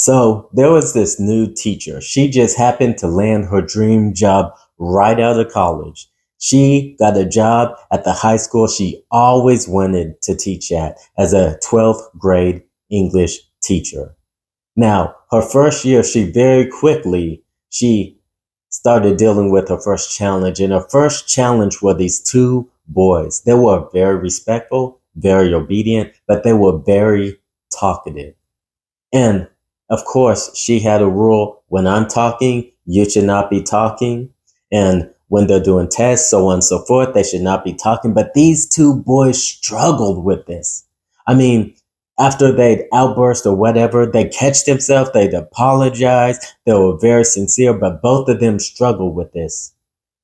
So there was this new teacher. She just happened to land her dream job right out of college. She got a job at the high school she always wanted to teach at as a 12th grade English teacher. Now, her first year, she started dealing with her first challenge. And her first challenge were these two boys. They were very respectful, very obedient, but they were very talkative. And of course, she had a rule: when I'm talking, you should not be talking. And when they're doing tests, so on and so forth, they should not be talking. But these two boys struggled with this. I mean, after they'd outburst or whatever, they'd catch themselves, they'd apologize, they were very sincere, but both of them struggled with this.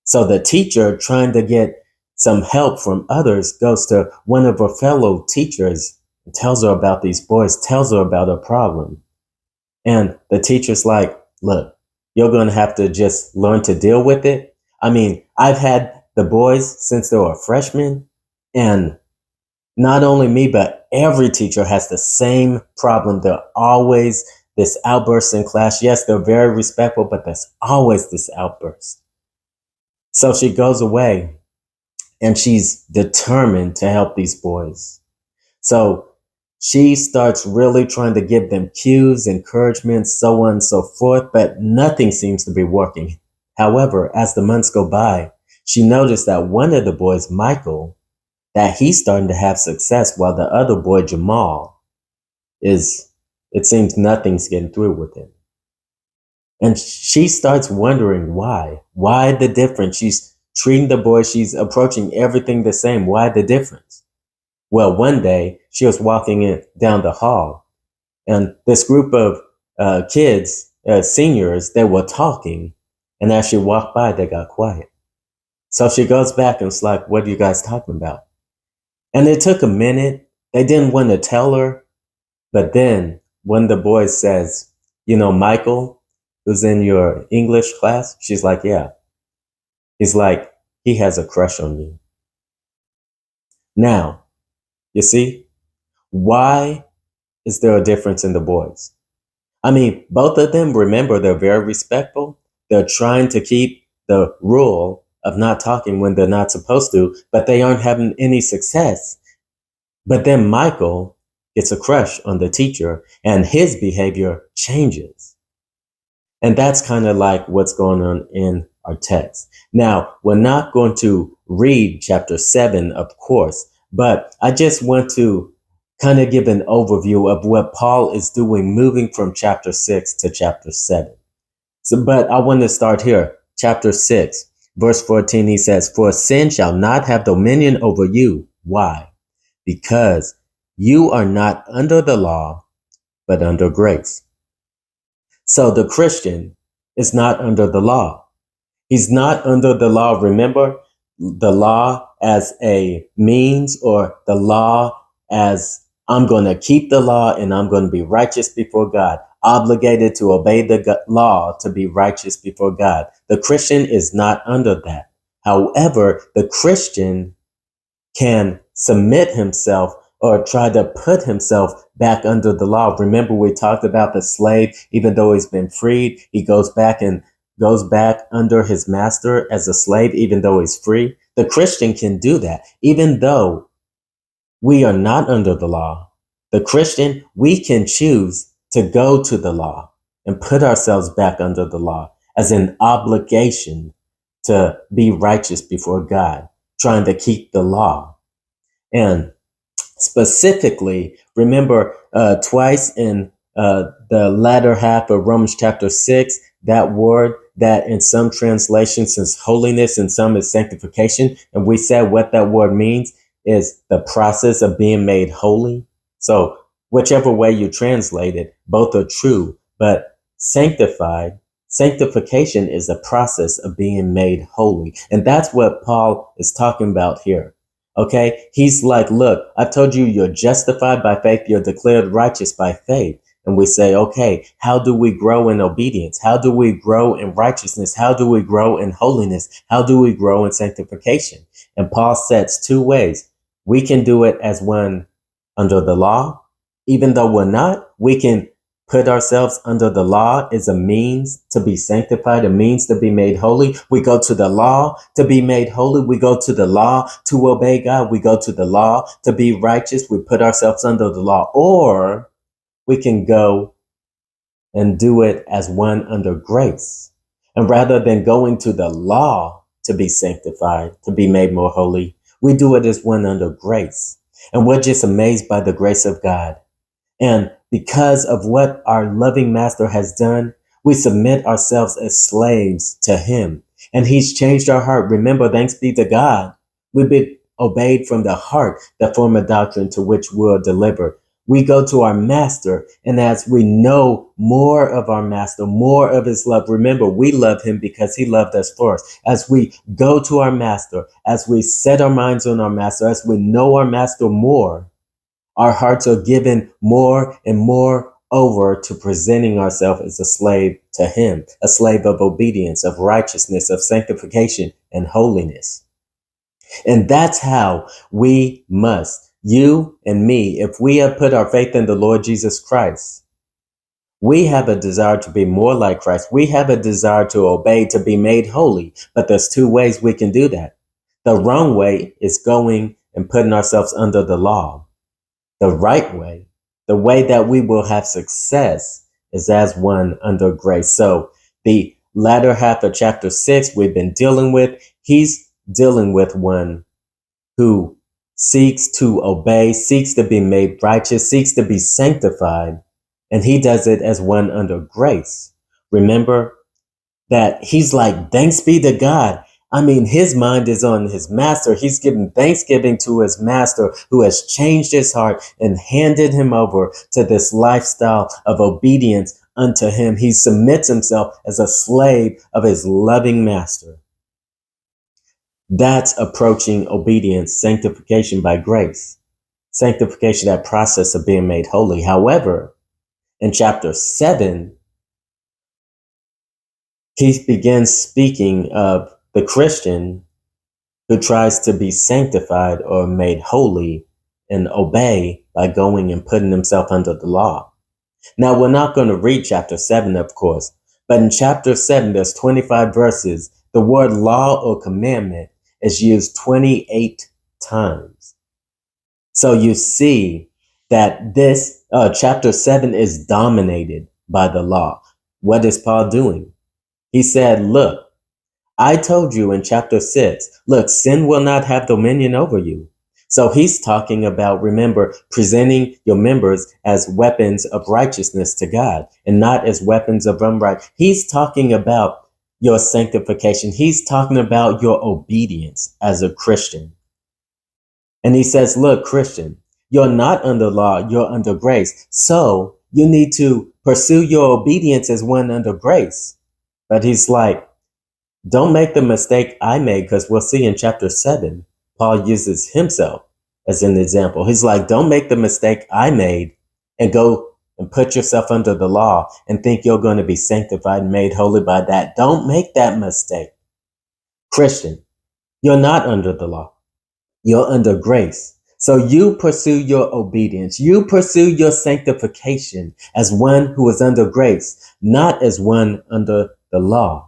So the teacher, trying to get some help from others, goes to one of her fellow teachers and tells her about these boys, tells her about her problem. And the teacher's like, look, you're going to have to just learn to deal with it. I mean, I've had the boys since they were freshmen, and not only me, but every teacher has the same problem. They're always this outburst in class. Yes, they're very respectful, but there's always this outburst. So she goes away and she's determined to help these boys. So she starts really trying to give them cues, encouragement, so on and so forth, but nothing seems to be working. However, as the months go by, she noticed that one of the boys, Michael, that he's starting to have success, while the other boy, Jamal, it seems nothing's getting through with him. And she starts wondering why. Why the difference? She's treating the boy, she's approaching everything the same. Why the difference? Well, one day she was walking down the hall, and this group of kids, seniors, they were talking. And as she walked by, they got quiet. So she goes back and it's like, what are you guys talking about? And it took a minute. They didn't want to tell her. But then one of the boys says, Michael, who's in your English class? She's like, yeah. He's like, he has a crush on you. Now, you see, why is there a difference in the boys? I mean, both of them, remember, they're very respectful. They're trying to keep the rule of not talking when they're not supposed to, but they aren't having any success. But then Michael gets a crush on the teacher and his behavior changes. And that's kind of like what's going on in our text. Now, we're not going to read chapter 7, of course, but I just want to kind of give an overview of what Paul is doing, moving from chapter 6 to chapter 7. But I want to start here. Chapter 6, verse 14, he says, "For sin shall not have dominion over you." Why? Because you are not under the law, but under grace. So the Christian is not under the law. He's not under the law. Remember, the law as a means, or the law as I'm going to keep the law and I'm going to be righteous before God, obligated to obey the law to be righteous before God. The Christian is not under that. However, the Christian can submit himself or try to put himself back under the law. Remember, we talked about the slave. Even though he's been freed, he goes back under his master as a slave, even though he's free. The Christian can do that. Even though we are not under the law, the Christian, we can choose to go to the law and put ourselves back under the law as an obligation to be righteous before God, trying to keep the law. And specifically, remember twice in the latter half of Romans chapter 6, that word that in some translations is holiness, in some is sanctification. And we said what that word means is the process of being made holy. So whichever way you translate it, both are true. But sanctification is a process of being made holy. And that's what Paul is talking about here. Okay, he's like, look, I've told you you're justified by faith, you're declared righteous by faith. And we say, okay, how do we grow in obedience? How do we grow in righteousness? How do we grow in holiness? How do we grow in sanctification? And Paul sets two ways. We can do it as one under the law. Even though we're not, we can put ourselves under the law is a means to be sanctified, a means to be made holy. We go to the law to be made holy. We go to the law to obey God. We go to the law to be righteous. We put ourselves under the law. Or we can go and do it as one under grace. And rather than going to the law to be sanctified, to be made more holy, we do it as one under grace. And we're just amazed by the grace of God. And because of what our loving master has done, we submit ourselves as slaves to him. And he's changed our heart. Remember, thanks be to God, we've been obeyed from the heart, the form of doctrine to which we're delivered. We go to our master, and as we know more of our master, more of his love, remember, we love him because he loved us first. As we go to our master, as we set our minds on our master, as we know our master more, our hearts are given more and more over to presenting ourselves as a slave to him, a slave of obedience, of righteousness, of sanctification and holiness. And that's how we must, you and me, if we have put our faith in the Lord Jesus Christ, we have a desire to be more like Christ. We have a desire to obey, to be made holy. But there's two ways we can do that. The wrong way is going and putting ourselves under the law. The right way, the way that we will have success, is as one under grace. So the latter half of chapter 6 we've been dealing with, he's dealing with one who seeks to obey, seeks to be made righteous, seeks to be sanctified, and he does it as one under grace. Remember that he's like, thanks be to God. I mean, his mind is on his master. He's giving thanksgiving to his master who has changed his heart and handed him over to this lifestyle of obedience unto him. He submits himself as a slave of his loving master. That's approaching obedience, sanctification by grace. Sanctification, that process of being made holy. However, in chapter 7, he begins speaking of the Christian who tries to be sanctified or made holy and obey by going and putting himself under the law. Now, we're not going to read chapter 7, of course, but in chapter 7, there's 25 verses. The word law or commandment is used 28 times. So you see that this chapter 7 is dominated by the law. What is Paul doing? He said, look, I told you in chapter 6, look, sin will not have dominion over you. So he's talking about, remember, presenting your members as weapons of righteousness to God and not as weapons of unrighteousness. He's talking about your sanctification. He's talking about your obedience as a Christian. And he says, look, Christian, you're not under law, you're under grace. So you need to pursue your obedience as one under grace. But he's like, don't make the mistake I made, because we'll see in chapter 7, Paul uses himself as an example. He's like, don't make the mistake I made and go and put yourself under the law and think you're going to be sanctified and made holy by that. Don't make that mistake. Christian, you're not under the law. You're under grace. So you pursue your obedience. You pursue your sanctification as one who is under grace, not as one under the law.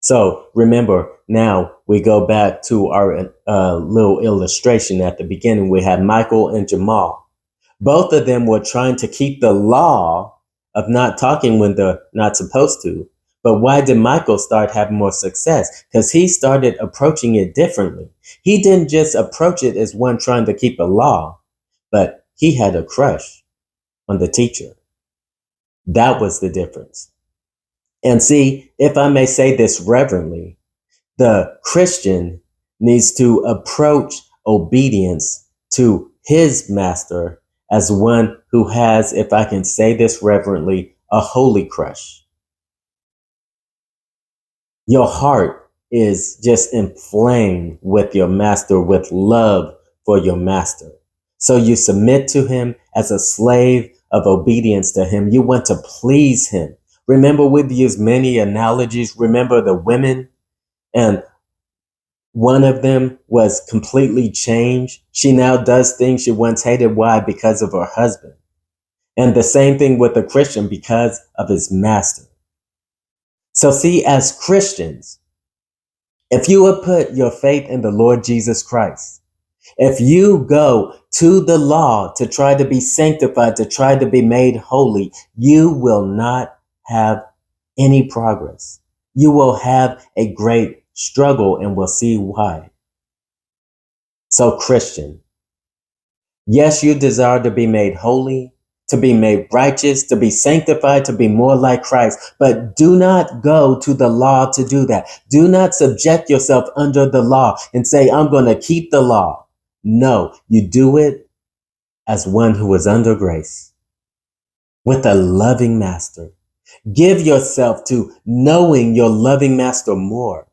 So remember, now we go back to our little illustration at the beginning. We had Michael and Jamal. Both of them were trying to keep the law of not talking when they're not supposed to. But why did Michael start having more success? Because he started approaching it differently. He didn't just approach it as one trying to keep a law, but he had a crush on the teacher. That was the difference. And see, if I may say this reverently, the Christian needs to approach obedience to his master as one who has, if I can say this reverently, a holy crush. Your heart is just inflamed with your master, with love for your master. So you submit to him as a slave of obedience to him. You want to please him. Remember, we've used many analogies. Remember the women, and one of them was completely changed. She now does things she once hated. Why? Because of her husband. And the same thing with the Christian because of his master. So see, as Christians, if you would put your faith in the Lord Jesus Christ, if you go to the law to try to be sanctified, to try to be made holy, you will not have any progress. You will have a great struggle, and we'll see why. So, Christian, yes, you desire to be made holy, to be made righteous, to be sanctified, to be more like Christ. But do not go to the law to do that. Do not subject yourself under the law and say, I'm going to keep the law. No, you do it as one who is under grace with a loving master. Give yourself to knowing your loving master more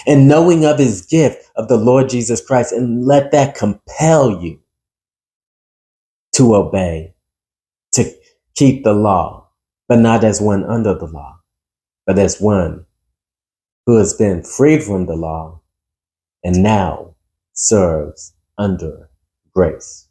and knowing of his gift of the Lord Jesus Christ, and let that compel you to obey, to keep the law, but not as one under the law, but as one who has been freed from the law and now serves under grace.